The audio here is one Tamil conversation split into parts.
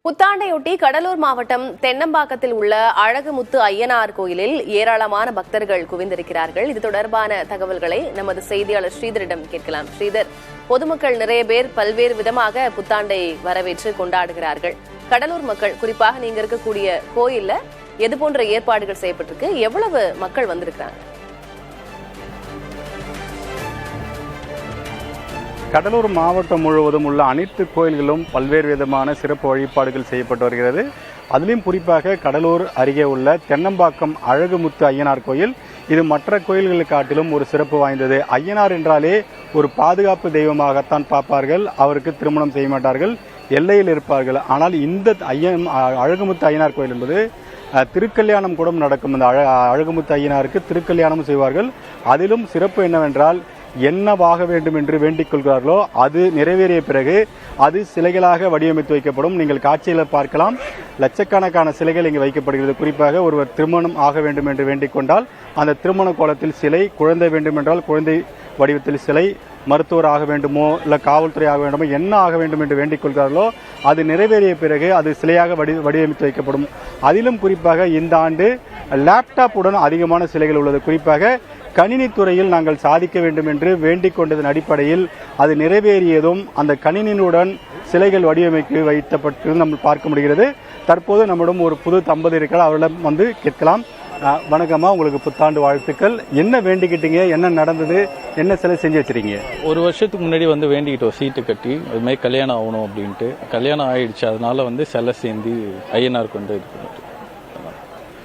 புத்தாண்டையொட்டி கடலூர் மாவட்டம் தென்னம்பாக்கத்தில் உள்ள அழகுமுத்து ஐயனார் கோயிலில் ஏராளமான பக்தர்கள் குவிந்திருக்கிறார்கள். இது தொடர்பான தகவல்களை நமது செய்தியாளர் ஸ்ரீதரிடம் கேட்கலாம். ஸ்ரீதர், பொதுமக்கள் நிறைய பேர் பல்வேறு விதமாக புத்தாண்டை வரவேற்று கொண்டாடுகிறார்கள். கடலூர் மக்கள், குறிப்பாக நீங்க இருக்கக்கூடிய கோயில்ல எது போன்ற ஏற்பாடுகள் செய்யப்பட்டிருக்கு? எவ்வளவு மக்கள் வந்திருக்கிறாங்க? கடலூர் மாவட்டம் முழுவதும் உள்ள அனைத்து கோயில்களும் பல்வேறு விதமான சிறப்பு வழிபாடுகள் செய்யப்பட்டு வருகிறது. அதிலும் குறிப்பாக கடலூர் அருகே உள்ள தென்னம்பாக்கம் அழகுமுத்து ஐயனார் கோயில் இது மற்ற கோயில்களை காட்டிலும் ஒரு சிறப்பு வாய்ந்தது. ஐயனார் என்றாலே ஒரு பாதுகாப்பு தெய்வமாகத்தான் பார்ப்பார்கள். அவருக்கு திருமணம் செய்ய மாட்டார்கள், எல்லையில் இருப்பார்கள். ஆனால் இந்த அழகுமுத்து ஐயனார் கோயில் என்பது திருக்கல்யாணம் கூட நடக்கும். இந்த அழகுமுத்து ஐயனாருக்கு திருக்கல்யாணம் செய்வார்கள். அதிலும் சிறப்பு என்னவென்றால், என்னவாக வேண்டும் என்று வேண்டிக் கொள்கிறார்களோ அது நிறைவேறிய பிறகு அது சிலைகளாக வடிவமைத்து வைக்கப்படும். நீங்கள் காட்சியில பார்க்கலாம், லட்சக்கணக்கான சிலைகள் இங்கு வைக்கப்படுகிறது. குறிப்பாக ஒருவர் திருமணம் ஆக வேண்டும் என்று வேண்டிக் கொண்டால் அந்த திருமண கோலத்தில் சிலை, குழந்தை வேண்டும் என்றால் குழந்தை வடிவத்தில் சிலை, மருத்துவர் ஆக வேண்டுமோ இல்ல காவல்துறை ஆக வேண்டுமோ, என்ன ஆக வேண்டும் என்று வேண்டிக் கொள்கிறார்களோ அது நிறைவேறிய பிறகு அது சிலையாக வடிவமைத்து வைக்கப்படும். அதிலும் குறிப்பாக இந்த ஆண்டு லேப்டாப்புடன் அதிகமான சிலைகள் உள்ளது. குறிப்பாக கணினி துறையில் நாங்கள் சாதிக்க வேண்டும் என்று வேண்டிக் கொண்டதன் அடிப்படையில் அது நிறைவேறியதும் அந்த கணினியுடன் சிலைகள் வடிவமைக்க வைக்கப்பட்டு நம்ம பார்க்க முடிகிறது. தற்போது நம்மிடம் ஒரு புது தம்பதி இருக்கிறார், அவரிடம் வந்து கேட்கலாம். வணக்கம்மா, உங்களுக்கு புத்தாண்டு வாழ்த்துக்கள். என்ன வேண்டிக்கிட்டீங்க, என்ன நடந்தது, என்ன சிலை செஞ்சு வச்சிருக்கீங்க? ஒரு வருஷத்துக்கு முன்னாடி வேண்டிக்கிட்டோம், சீட்டு கட்டி அது மாதிரி கல்யாணம் ஆகணும் அப்படின்ட்டு. கல்யாணம் ஆயிடுச்சு, அதனால சிலை சேர்ந்து ஐயனார் கொண்டு இது.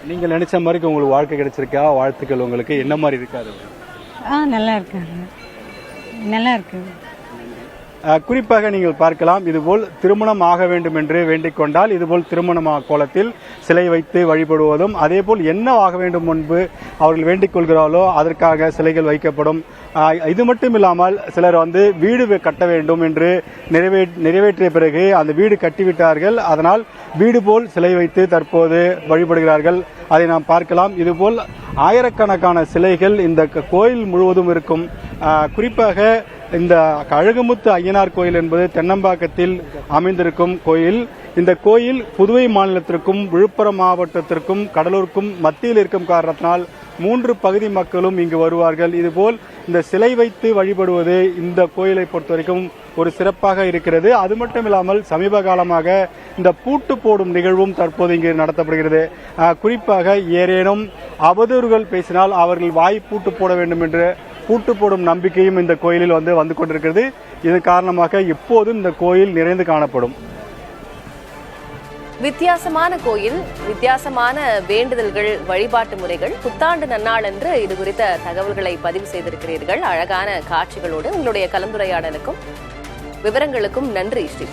நீங்கள் நினைச்ச மாதிரி உங்களுக்கு வாழ்க்கை கிடைச்சிருக்கா? வாழ்த்துக்கள். உங்களுக்கு என்ன மாதிரி இருக்காது? நல்லா இருக்காங்க, நல்லா இருக்கு. குறிப்பாக நீங்கள் பார்க்கலாம், இதுபோல் திருமணம் ஆக வேண்டும் என்று வேண்டிக் கொண்டால் இதுபோல் திருமண கோலத்தில் சிலை வைத்து வழிபடுவதும், அதே போல் என்ன ஆக வேண்டும் முன்பு அவர்கள் வேண்டிக் கொள்கிறார்களோ அதற்காக சிலைகள் வைக்கப்படும். இது மட்டும் இல்லாமல் சிலர் வீடு கட்ட வேண்டும் என்று நிறைவேற்றிய பிறகு அந்த வீடு கட்டிவிட்டார்கள், அதனால் வீடு போல் சிலை வைத்து தற்போது வழிபடுகிறார்கள். அதை நாம் பார்க்கலாம். இதுபோல் ஆயிரக்கணக்கான சிலைகள் இந்த கோயில் முழுவதும் இருக்கும். குறிப்பாக இந்த அழகுமுத்து ஐயனார் கோயில் என்பது தென்னம்பாக்கத்தில் அமைந்திருக்கும் கோயில். இந்த கோயில் புதுவை மாநிலத்திற்கும் விழுப்புரம் மாவட்டத்திற்கும் கடலூருக்கும் மத்தியில் இருக்கும் காரணத்தினால் 3 பகுதி மக்களும் இங்கு வருவார்கள். இதுபோல் இந்த சிலை வைத்து வழிபடுவது இந்த கோயிலை பொறுத்தவரைக்கும் ஒரு சிறப்பாக இருக்கிறது. அது மட்டும் இல்லாமல் சமீப காலமாக இந்த பூட்டு போடும் நிகழ்வும் தற்போது இங்கு நடத்தப்படுகிறது. குறிப்பாக ஏதேனும் அவதூறுகள் பேசினால் அவர்கள் வாய் பூட்டு போட வேண்டும் என்று பூட்டு போடும் நம்பிக்கையும் இந்த கோயிலில் வந்து கொண்டிருக்கிறது. இதன் காரணமாக எப்போதும் இந்த கோயில் நிறைந்து காணப்படும். வித்தியாசமான கோயில், வித்தியாசமான வேண்டுதல்கள், வழிபாட்டு முறைகள். புத்தாண்டு நன்னாள் என்று இது குறித்த தகவல்களை பதிவு செய்திருக்கிறீர்கள். அழகான காட்சிகளோடு உங்களுடைய கலந்துரையாடலுக்கும் விவரங்களுக்கும் நன்றி ஸ்ரீ.